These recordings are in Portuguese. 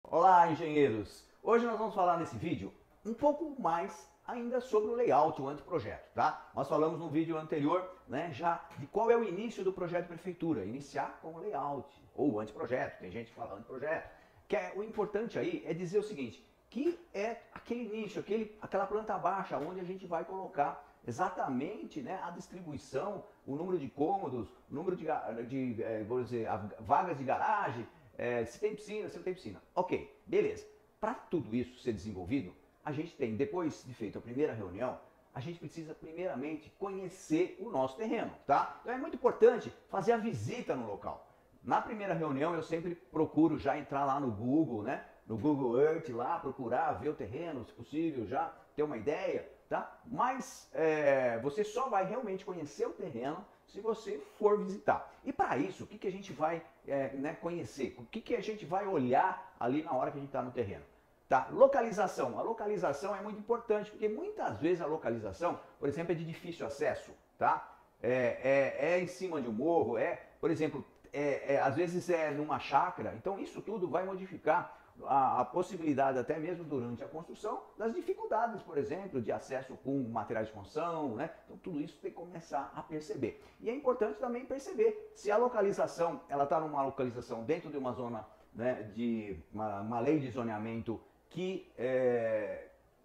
Olá, engenheiros! Hoje nós vamos falar nesse vídeo um pouco mais ainda sobre o layout, o anteprojeto, tá? Nós falamos no vídeo anterior, né, já de qual é o início do projeto de prefeitura. Iniciar com o layout, ou anteprojeto, tem gente que fala anteprojeto. O importante aí é dizer o seguinte, que é aquele nicho, aquela planta baixa onde a gente vai colocar exatamente, né, a distribuição, o número de cômodos, o número vou dizer, vagas de garagem, se tem piscina, se não tem piscina. Ok, beleza. Para tudo isso ser desenvolvido, a gente tem, depois de feita a primeira reunião, a gente precisa primeiramente conhecer o nosso terreno, tá? Então é muito importante fazer a visita no local. Na primeira reunião eu sempre procuro já entrar lá no Google, né? No Google Earth lá, procurar ver o terreno, se possível, já ter uma ideia, tá? Mas você só vai realmente conhecer o terreno se você for visitar. E para isso, o que a gente vai né, conhecer? O que a gente vai olhar ali na hora que a gente está no terreno? Tá? Localização. A localização é muito importante, porque muitas vezes a localização, por exemplo, é de difícil acesso, tá? É em cima de um morro, por exemplo, às vezes é numa chácara, então isso tudo vai modificar a possibilidade, até mesmo durante a construção, das dificuldades, por exemplo, de acesso com materiais de construção, né? Então tudo isso tem que começar a perceber. E é importante também perceber se a localização, ela está numa localização dentro de uma zona, né, de uma lei de zoneamento que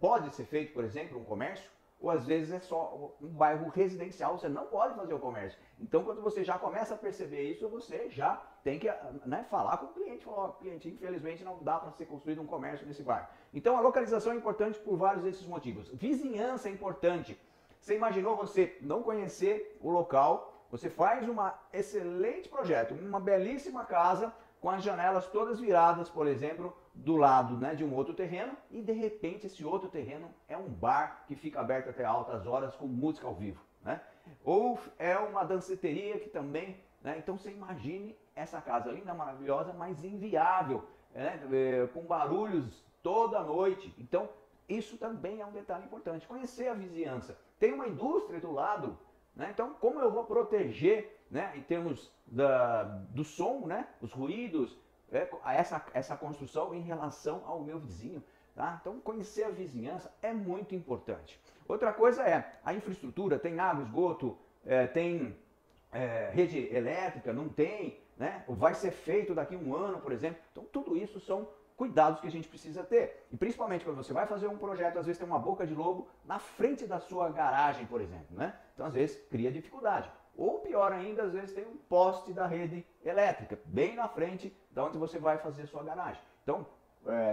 pode ser feito, por exemplo, um comércio, ou às vezes é só um bairro residencial, você não pode fazer o comércio. Então, quando você já começa a perceber isso, você já tem que, né, falar com o cliente, falar, cliente, infelizmente não dá para ser construído um comércio nesse bairro. Então, a localização é importante por vários desses motivos. Vizinhança é importante. Você imaginou você não conhecer o local, você faz um excelente projeto, uma belíssima casa, com as janelas todas viradas, por exemplo, do lado, né, de um outro terreno, e de repente esse outro terreno é um bar que fica aberto até altas horas com música ao vivo, né? Ou é uma danceteria que também, né? Então você imagine essa casa linda, maravilhosa, mas inviável, né? Com barulhos toda noite. Então isso também é um detalhe importante. Conhecer a vizinhança. Tem uma indústria do lado, né? Então, como eu vou proteger, né, em termos do som, né, os ruídos, essa construção em relação ao meu vizinho? Tá? Então, conhecer a vizinhança é muito importante. Outra coisa é a infraestrutura, tem água, esgoto, tem rede elétrica, não tem, né? Vai ser feito daqui a um ano, por exemplo. Então, tudo isso são cuidados que a gente precisa ter. E principalmente quando você vai fazer um projeto, às vezes tem uma boca de lobo na frente da sua garagem, por exemplo, né? Então, às vezes, cria dificuldade. Ou pior ainda, às vezes tem um poste da rede elétrica, bem na frente da onde você vai fazer sua garagem. Então,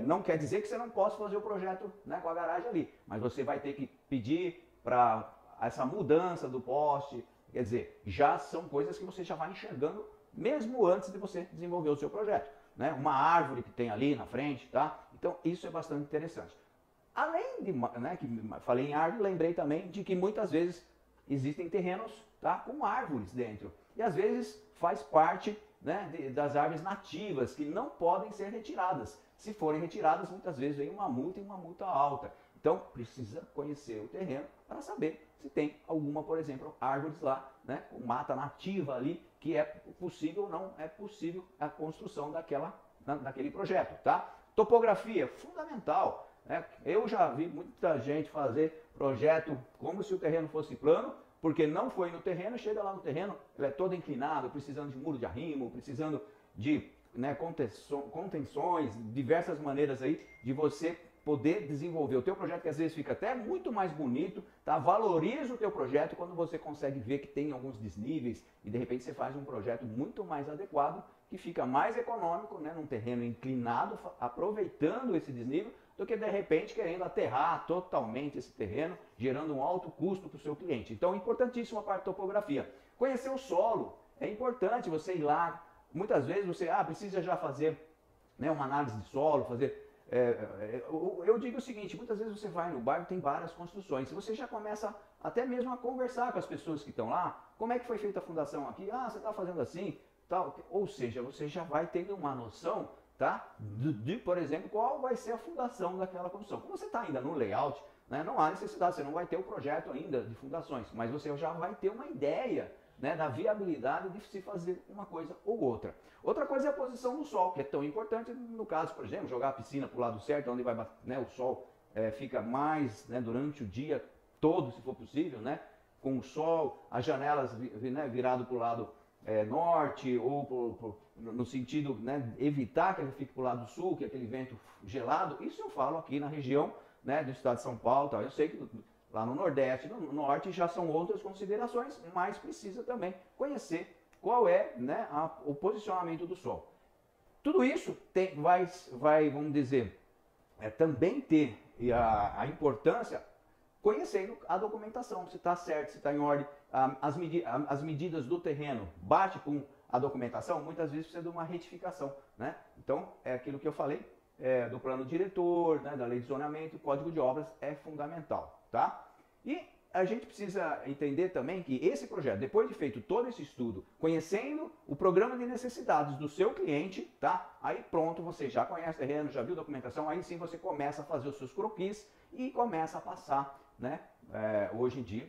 não quer dizer que você não possa fazer o projeto, né, com a garagem ali, mas você vai ter que pedir para essa mudança do poste. Quer dizer, já são coisas que você já vai enxergando mesmo antes de você desenvolver o seu projeto, né? Uma árvore que tem ali na frente, tá? Então isso é bastante interessante. Além de, né, que falei em árvore, lembrei também de que muitas vezes existem terrenos, tá, com árvores dentro. E às vezes faz parte, né, das árvores nativas que não podem ser retiradas. Se forem retiradas, muitas vezes vem uma multa e uma multa alta. Então precisa conhecer o terreno para saber se tem alguma, por exemplo, árvores lá, né, com mata nativa ali, que é possível ou não é possível a construção daquele projeto, tá? Topografia, fundamental. Eu já vi muita gente fazer projeto como se o terreno fosse plano, porque não foi no terreno, chega lá no terreno, ele é todo inclinado, precisando de muro de arrimo, precisando de, né, contenções, diversas maneiras aí de você poder desenvolver o teu projeto, que às vezes fica até muito mais bonito, tá? Valoriza o teu projeto quando você consegue ver que tem alguns desníveis e de repente você faz um projeto muito mais adequado, que fica mais econômico, né, num terreno inclinado, aproveitando esse desnível, do que de repente querendo aterrar totalmente esse terreno, gerando um alto custo para o seu cliente. Então, importantíssima a parte de topografia. Conhecer o solo, é importante você ir lá, muitas vezes você precisa já fazer, né, uma análise de solo, fazer... eu digo o seguinte, muitas vezes você vai no bairro, tem várias construções, se você já começa até mesmo a conversar com as pessoas que estão lá, como é que foi feita a fundação aqui? Você está fazendo assim, tal. Ou seja, você já vai tendo uma noção, tá, por exemplo, qual vai ser a fundação daquela construção. Como você está ainda no layout, né, não há necessidade, você não vai ter o projeto ainda de fundações, mas você já vai ter uma ideia né, da viabilidade de se fazer uma coisa ou outra. Outra coisa é a posição do sol, que é tão importante no caso, por exemplo, jogar a piscina para o lado certo, onde vai, né, o sol fica mais, né, durante o dia todo, se for possível, né, com o sol, as janelas, né, virado para o lado norte, ou no sentido, né, evitar que ele fique para o lado sul, que é aquele vento gelado. Isso eu falo aqui na região, né, do estado de São Paulo. Tá? Eu sei que lá no Nordeste, no Norte, já são outras considerações, mas precisa também conhecer qual é, né, o posicionamento do Sol. Tudo isso vai, vamos dizer, também ter a importância conhecendo a documentação, se está certo, se está em ordem, as medidas do terreno bate com a documentação, muitas vezes precisa de uma retificação, né? Então, é aquilo que eu falei, do plano diretor, né, da lei de zoneamento, o código de obras é fundamental, tá? E a gente precisa entender também que esse projeto, depois de feito todo esse estudo, conhecendo o programa de necessidades do seu cliente, tá? Aí pronto, você já conhece o terreno, já viu a documentação, aí sim você começa a fazer os seus croquis e começa a passar, né? Hoje em dia,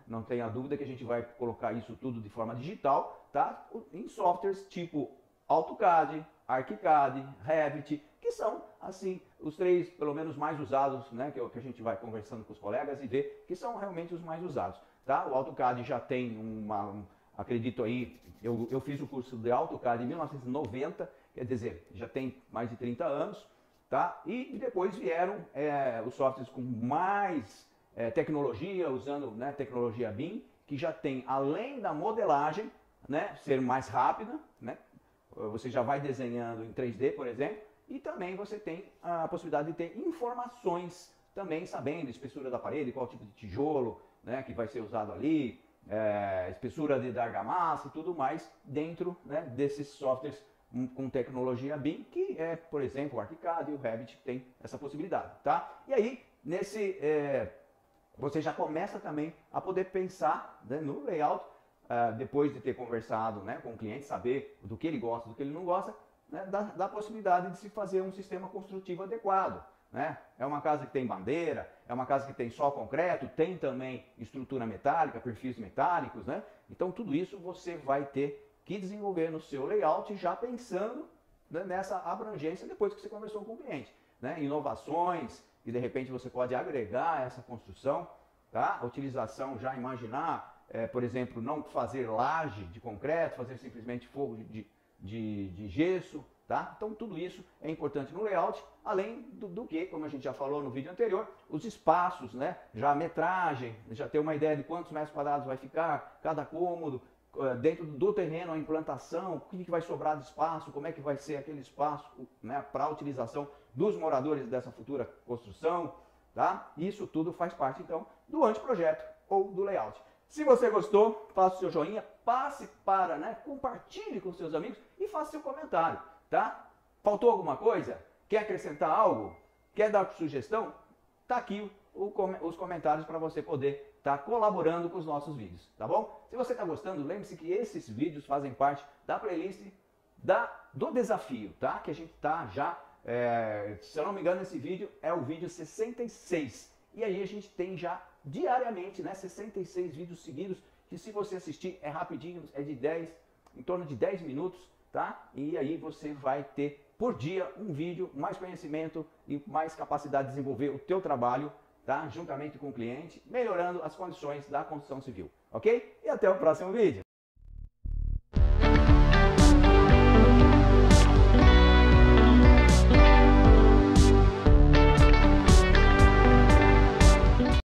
não tenha dúvida que a gente vai colocar isso tudo de forma digital, tá? Em softwares tipo AutoCAD, ArchiCAD, Revit, que são, assim, os três, pelo menos, mais usados, né? Que a gente vai conversando com os colegas e ver que são realmente os mais usados, tá? O AutoCAD já tem acredito aí, eu fiz o curso de AutoCAD em 1990, quer dizer, já tem mais de 30 anos, tá? E depois vieram os softwares com mais tecnologia, usando, né, tecnologia BIM, que já tem, além da modelagem, né, ser mais rápida, né? Você já vai desenhando em 3D, por exemplo, e também você tem a possibilidade de ter informações também, sabendo a espessura da parede, qual tipo de tijolo, né, que vai ser usado ali, espessura de argamassa e tudo mais, dentro, né, desses softwares com tecnologia BIM, que é, por exemplo, o ArchiCAD e o Revit que tem essa possibilidade, tá? E aí, você já começa também a poder pensar, né, no layout, depois de ter conversado, né, com o cliente, saber do que ele gosta, do que ele não gosta, né, da possibilidade de se fazer um sistema construtivo adequado, né? É uma casa que tem bandeira, é uma casa que tem só concreto, tem também estrutura metálica, perfis metálicos, né? Então tudo isso você vai ter que desenvolver no seu layout, já pensando, né, nessa abrangência depois que você conversou com o cliente, né? Inovações, e de repente você pode agregar essa construção, tá? A utilização, já imaginar, por exemplo, não fazer laje de concreto, fazer simplesmente forro de gesso, tá? Então tudo isso é importante no layout, além do que, como a gente já falou no vídeo anterior, os espaços, né? Já a metragem, já ter uma ideia de quantos metros quadrados vai ficar cada cômodo, dentro do terreno a implantação, o que vai sobrar de espaço, como é que vai ser aquele espaço, né, para a utilização dos moradores dessa futura construção, tá? Isso tudo faz parte então do anteprojeto ou do layout. Se você gostou, faça o seu joinha, passe para, né, compartilhe com seus amigos e faça seu comentário, tá? Faltou alguma coisa? Quer acrescentar algo? Quer dar sugestão? Tá aqui os comentários para você poder estar colaborando com os nossos vídeos, tá bom? Se você está gostando, lembre-se que esses vídeos fazem parte da playlist do desafio, tá? Que a gente tá já, se eu não me engano, esse vídeo é o vídeo 66. E aí a gente tem já diariamente, né, 66 vídeos seguidos, que se você assistir é rapidinho, em torno de 10 minutos, tá? E aí você vai ter por dia um vídeo, mais conhecimento e mais capacidade de desenvolver o teu trabalho, tá? Juntamente com o cliente, melhorando as condições da construção civil, ok? E até o próximo vídeo!